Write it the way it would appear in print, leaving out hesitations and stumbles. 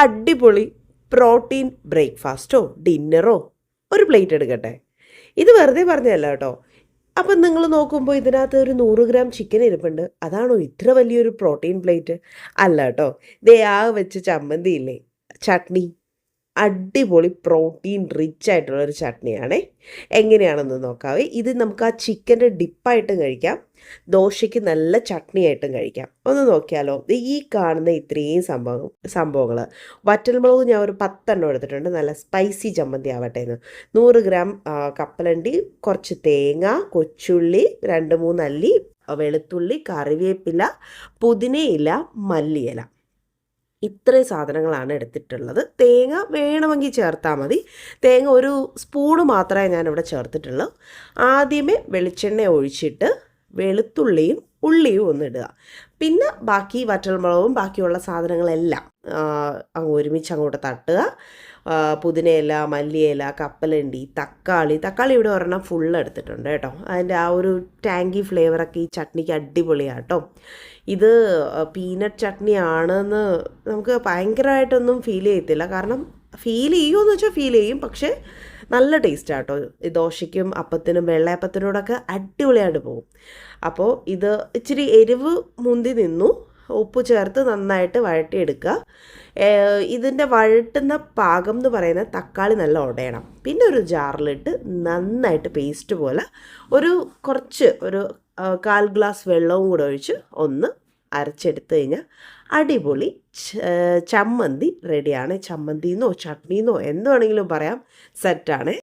അടിപൊളി പ്രോട്ടീൻ ബ്രേക്ക്ഫാസ്റ്റോ ഡിന്നറോ ഒരു പ്ലേറ്റ് എടുക്കട്ടെ. ഇത് വെറുതെ പറഞ്ഞതല്ല കേട്ടോ. അപ്പം നിങ്ങൾ നോക്കുമ്പോൾ ഇതിനകത്ത് ഒരു 100 ഗ്രാം ചിക്കൻ ഇരിപ്പുണ്ട്. അതാണോ ഇത്ര വലിയൊരു പ്രോട്ടീൻ പ്ലേറ്റ്? അല്ല കേട്ടോ. ദേ ആ വെച്ച് ചമ്മന്തി ഇല്ലേ, ചട്നി, അടിപൊളി പ്രോട്ടീൻ റിച്ച് ആയിട്ടുള്ള ഒരു ചട്നിയാണേ. എങ്ങനെയാണെന്ന് നോക്കാവേ. ഇത് നമുക്ക് ആ ചിക്കൻ്റെ ഡിപ്പായിട്ടും കഴിക്കാം, ദോശയ്ക്ക് നല്ല ചട്നിയായിട്ടും കഴിക്കാം. ഒന്ന് നോക്കിയാലോ. ഈ കാണുന്ന ഇത്രയും സംഭവങ്ങൾ വറ്റൽമുളക് ഞാൻ ഒരു 10 എണ്ണം എടുത്തിട്ടുണ്ട്. നല്ല സ്പൈസി ചമ്മന്തി ആവട്ടെ എന്ന്. 100 ഗ്രാം കപ്പലണ്ടി, കുറച്ച് തേങ്ങ, കൊച്ചുള്ളി, 2-3 അല്ലി വെളുത്തുള്ളി, കറിവേപ്പില, പുതിനയില, മല്ലിയില. ഇത്രയും സാധനങ്ങളാണ് എടുത്തിട്ടുള്ളത്. തേങ്ങ വേണമെങ്കിൽ ചേർത്താൽ മതി. തേങ്ങ ഒരു സ്പൂണ് മാത്രമേ ഞാനിവിടെ ചേർത്തിട്ടുള്ളൂ. ആദ്യമേ വെളിച്ചെണ്ണ ഒഴിച്ചിട്ട് വെളുത്തുള്ളിയും ഉള്ളിയും ഒന്ന് ഇടുക. പിന്നെ ബാക്കി വറ്റൽമുളകും ബാക്കിയുള്ള സാധനങ്ങളെല്ലാം അങ്ങ് ഒരുമിച്ച് അങ്ങോട്ട് തട്ടുക. പുതിനയില, മല്ലിയില, കപ്പലണ്ടി, തക്കാളി ഇവിടെ ഒരെണ്ണം ഫുള്ള് എടുത്തിട്ടുണ്ട് കേട്ടോ. അതിൻ്റെ ആ ഒരു ടാങ്കി ഫ്ലേവറൊക്കെ ഈ ചട്നിക്ക് അടിപൊളിയാണ് കേട്ടോ. ഇത് പീനട്ട് ചട്നി ആണെന്ന് നമുക്ക് ഭയങ്കരമായിട്ടൊന്നും ഫീൽ ചെയ്യത്തില്ല. കാരണം ഫീൽ ചെയ്യുമെന്ന് വെച്ചാൽ ഫീൽ ചെയ്യും, പക്ഷേ നല്ല ടേസ്റ്റാണ് കേട്ടോ. ഈ ദോശയ്ക്കും അപ്പത്തിനും വെള്ളയപ്പത്തിനോടൊക്കെ അടിപൊളിയായിട്ട് പോകും. അപ്പോൾ ഇത് ഇച്ചിരി എരിവ് മുന്തി നിന്നു. ഉപ്പ് ചേർത്ത് നന്നായിട്ട് വഴട്ടിയെടുക്കുക. ഇതിൻ്റെ വഴട്ടുന്ന പാകം എന്ന് പറയുന്നത് തക്കാളി നല്ല ഉടയണം. പിന്നെ ഒരു ജാറിലിട്ട് നന്നായിട്ട് പേസ്റ്റ് പോലെ കുറച്ച് 1/4 ഗ്ലാസ് വെള്ളവും കൂടെ ഒഴിച്ച് ഒന്ന് അരച്ചെടുത്ത് കഴിഞ്ഞാൽ അടിപൊളി ചമ്മന്തി റെഡിയാണ്. ചമ്മന്തിന്നോ ചട്നിന്നോ എന്ത് വേണമെങ്കിലും പറയാം, സെറ്റാണ്.